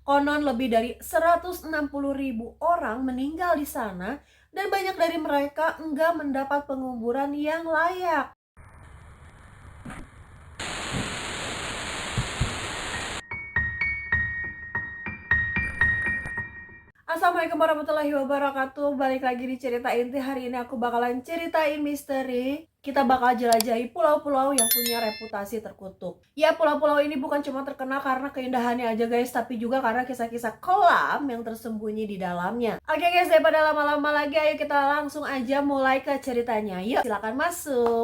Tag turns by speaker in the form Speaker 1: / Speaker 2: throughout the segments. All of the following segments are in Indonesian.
Speaker 1: Konon lebih dari 160.000 orang meninggal di sana dan banyak dari mereka enggak mendapat penguburan yang layak. Assalamualaikum warahmatullahi wabarakatuh. Balik lagi di Cerita Inti. Hari ini aku bakalan ceritain misteri. Kita bakal jelajahi pulau-pulau yang punya reputasi terkutuk. Ya, pulau-pulau ini bukan cuma terkenal karena keindahannya aja guys, tapi juga karena kisah-kisah kelam yang tersembunyi di dalamnya. Oke guys, daripada lama-lama lagi, ayo kita langsung aja mulai ke ceritanya. Yuk, silakan masuk.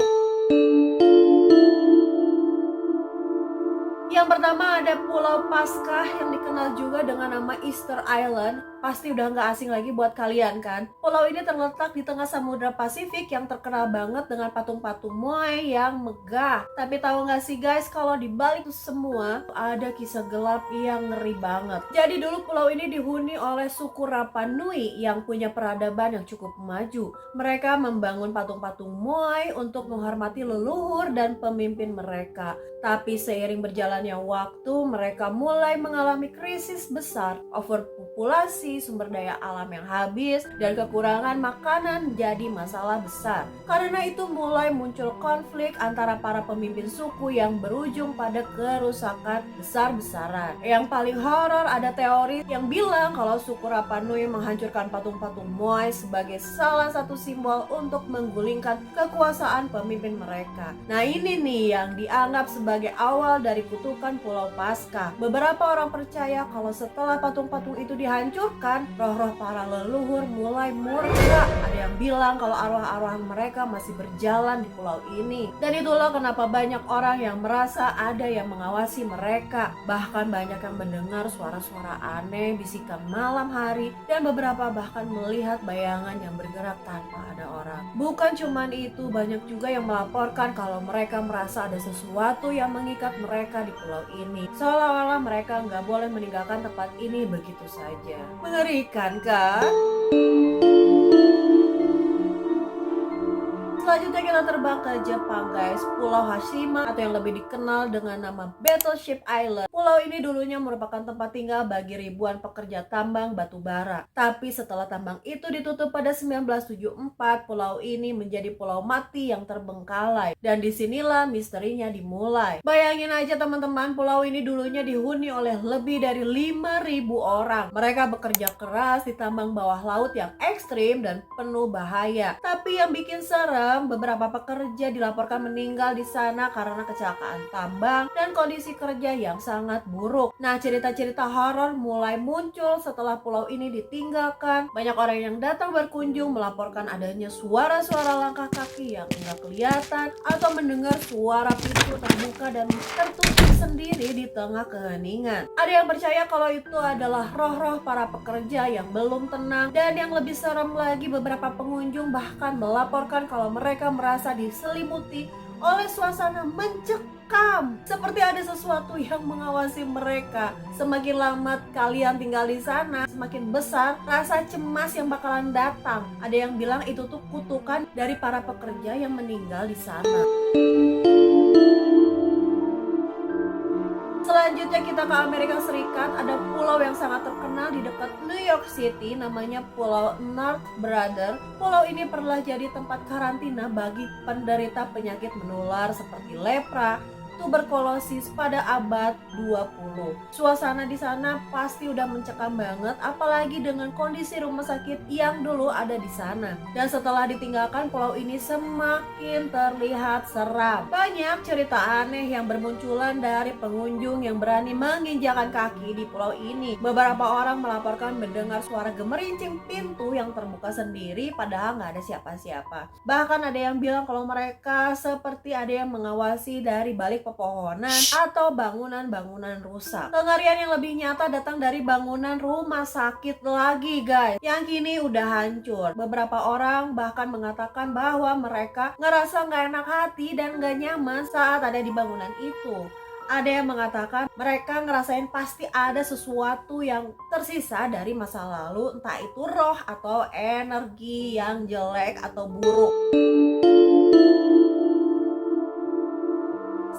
Speaker 1: Yang pertama ada Pulau Paskah yang dikenal juga dengan nama Easter Island. Pasti udah nggak asing lagi buat kalian kan? Pulau ini terletak di tengah Samudra Pasifik yang terkenal banget dengan patung-patung Moai yang megah. Tapi tahu nggak sih guys, kalau di balik itu semua ada kisah gelap yang ngeri banget. Jadi dulu pulau ini dihuni oleh suku Rapa Nui yang punya peradaban yang cukup maju. Mereka membangun patung-patung Moai untuk menghormati leluhur dan pemimpin mereka. Tapi seiring berjalannya waktu, mereka mulai mengalami krisis besar. Overpopulasi, sumber daya alam yang habis, dan kekurangan makanan jadi masalah besar. Karena itu mulai muncul konflik antara para pemimpin suku yang berujung pada kerusakan besar-besaran. Yang paling horor, ada teori yang bilang kalau suku Rapa Nui menghancurkan patung-patung Moai sebagai salah satu simbol untuk menggulingkan kekuasaan pemimpin mereka. Nah ini nih yang dianggap sebagai awal dari kutukan Pulau Paskah. Beberapa orang percaya kalau setelah patung-patung itu dihancurkan, roh-roh para leluhur mulai murka. Ada yang bilang kalau arwah-arwah mereka masih berjalan di pulau ini. Dan itulah kenapa banyak orang yang merasa ada yang mengawasi mereka. Bahkan banyak yang mendengar suara-suara aneh, bisikan malam hari, dan beberapa bahkan melihat bayangan yang bergerak tanpa ada orang. Bukan cuman itu, banyak juga yang melaporkan kalau mereka merasa ada sesuatu yang mengikat mereka di pulau ini. Seolah-olah mereka nggak boleh meninggalkan tempat ini begitu saja. Mengerikan kan? Selanjutnya kita terbang ke Jepang guys, Pulau Hashima atau yang lebih dikenal dengan nama Battleship Island. Pulau ini dulunya merupakan tempat tinggal bagi ribuan pekerja tambang batu bara. Tapi setelah tambang itu ditutup pada 1974, pulau ini menjadi pulau mati yang terbengkalai. Dan disinilah misterinya dimulai. Bayangin aja teman-teman, pulau ini dulunya dihuni oleh lebih dari 5.000 orang. Mereka bekerja keras di tambang bawah laut yang ekstrim dan penuh bahaya. Tapi yang bikin serem, beberapa pekerja dilaporkan meninggal di sana karena kecelakaan tambang dan kondisi kerja yang sangat buruk. Nah, cerita-cerita horor mulai muncul setelah pulau ini ditinggalkan. Banyak orang yang datang berkunjung melaporkan adanya suara-suara langkah kaki yang enggak kelihatan atau mendengar suara pintu terbuka dan tertutup sendiri di tengah keheningan. Ada yang percaya kalau itu adalah roh-roh para pekerja yang belum tenang, dan yang lebih serem lagi, beberapa pengunjung bahkan melaporkan kalau mereka merasa diselimuti oleh suasana mencekam, seperti ada sesuatu yang mengawasi mereka. Semakin lama kalian tinggal di sana, semakin besar rasa cemas yang bakalan datang. Ada yang bilang itu tuh kutukan dari para pekerja yang meninggal di sana. Selanjutnya kita ke Amerika Serikat. Ada pulau yang sangat terkenal di dekat New York City, namanya Pulau North Brother. Pulau ini pernah jadi tempat karantina bagi penderita penyakit menular seperti lepra, tuberkulosis pada abad 20. Suasana di sana pasti udah mencekam banget, apalagi dengan kondisi rumah sakit yang dulu ada di sana. Dan setelah ditinggalkan, pulau ini semakin terlihat seram. Banyak cerita aneh yang bermunculan dari pengunjung yang berani menginjakan kaki di pulau ini. Beberapa orang melaporkan mendengar suara gemerincing pintu yang terbuka sendiri padahal nggak ada siapa-siapa. Bahkan ada yang bilang kalau mereka seperti ada yang mengawasi dari balik pepohonan atau bangunan-bangunan rusak. Kengerian yang lebih nyata datang dari bangunan rumah sakit lagi guys, yang kini udah hancur. Beberapa orang bahkan mengatakan bahwa mereka ngerasa nggak enak hati dan nggak nyaman saat ada di bangunan itu. Ada yang mengatakan mereka ngerasain pasti ada sesuatu yang tersisa dari masa lalu, entah itu roh atau energi yang jelek atau buruk.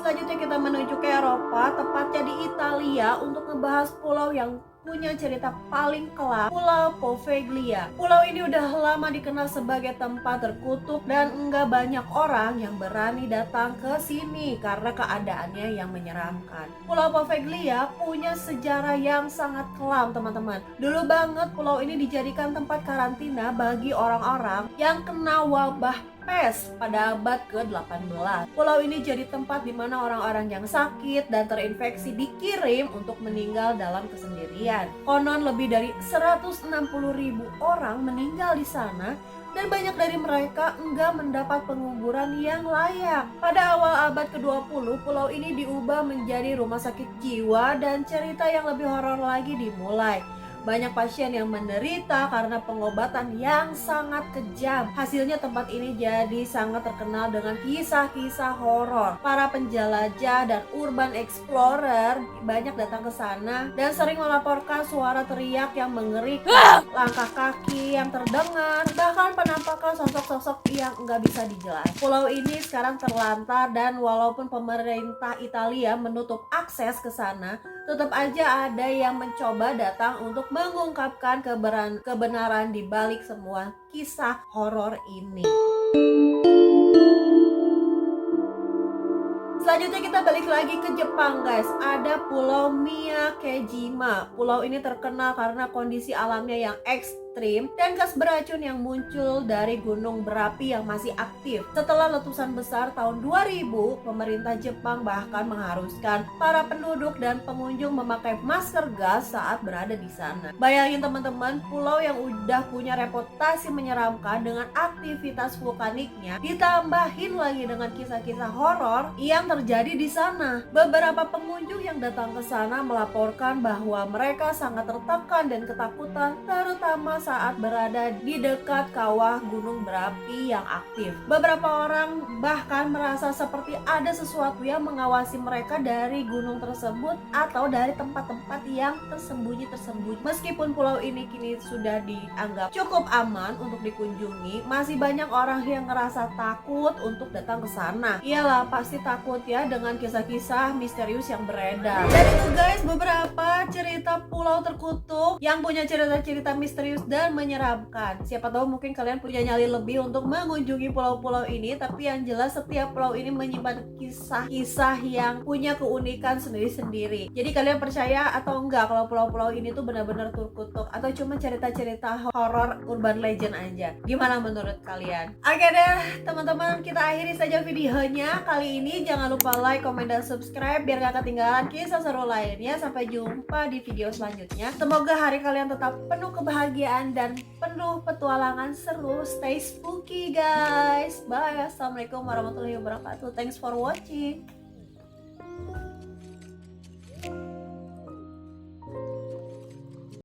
Speaker 1: Selanjutnya kita menuju ke Eropa, tepatnya di Italia, untuk ngebahas pulau yang punya cerita paling kelam, Pulau Poveglia. Pulau ini udah lama dikenal sebagai tempat terkutuk dan enggak banyak orang yang berani datang ke sini karena keadaannya yang menyeramkan. Pulau Poveglia punya sejarah yang sangat kelam, teman-teman. Dulu banget pulau ini dijadikan tempat karantina bagi orang-orang yang kena wabah pes pada abad ke-18. Pulau ini jadi tempat di mana orang-orang yang sakit dan terinfeksi dikirim untuk meninggal dalam kesendirian. Konon lebih dari 160.000 orang meninggal di sana dan banyak dari mereka enggak mendapat penguburan yang layak. Pada awal abad ke-20, pulau ini diubah menjadi rumah sakit jiwa dan cerita yang lebih horor lagi dimulai. Banyak pasien yang menderita karena pengobatan yang sangat kejam. Hasilnya tempat ini jadi sangat terkenal dengan kisah-kisah horor. Para penjelajah dan urban explorer banyak datang ke sana dan sering melaporkan suara teriak yang mengerikan, langkah kaki yang terdengar, bahkan penampakan sosok-sosok yang nggak bisa dijelaskan. Pulau ini sekarang terlantar dan walaupun pemerintah Italia menutup akses ke sana, tetap aja ada yang mencoba datang untuk mengungkapkan kebenaran di balik semua kisah horor ini. Selanjutnya kita balik lagi ke Jepang, guys. Ada Pulau Miyakejima. Pulau ini terkenal karena kondisi alamnya yang ekstrim dan gas beracun yang muncul dari gunung berapi yang masih aktif. Setelah letusan besar tahun 2000, pemerintah Jepang bahkan mengharuskan para penduduk dan pengunjung memakai masker gas saat berada di sana. Bayangin teman-teman, pulau yang udah punya reputasi menyeramkan dengan aktivitas vulkaniknya ditambahin lagi dengan kisah-kisah horor yang terjadi di sana. Beberapa pengunjung yang datang ke sana melaporkan bahwa mereka sangat tertekan dan ketakutan, terutama saat berada di dekat kawah gunung berapi yang aktif. Beberapa orang bahkan merasa seperti ada sesuatu yang mengawasi mereka dari gunung tersebut atau dari tempat-tempat yang tersembunyi. Meskipun pulau ini kini sudah dianggap cukup aman untuk dikunjungi, masih banyak orang yang ngerasa takut untuk datang ke sana. Iyalah, pasti takut ya dengan kisah-kisah misterius yang beredar. Dan itu guys, beberapa cerita pulau terkutuk yang punya cerita-cerita misterius dan menyeramkan. Siapa tahu mungkin kalian punya nyali lebih untuk mengunjungi pulau-pulau ini, tapi yang jelas setiap pulau ini menyimpan kisah-kisah yang punya keunikan sendiri-sendiri. Jadi kalian percaya atau enggak kalau pulau-pulau ini tuh benar-benar terkutuk atau cuma cerita-cerita horor urban legend aja? Gimana menurut kalian? Oke deh teman-teman, kita akhiri saja videonya kali ini. Jangan lupa like, komen, dan subscribe biar gak ketinggalan kisah seru lainnya. Sampai jumpa di video selanjutnya. Semoga hari kalian tetap penuh kebahagiaan dan penuh petualangan seru. Stay spooky guys. Bye. Assalamualaikum warahmatullahi wabarakatuh. Thanks for watching.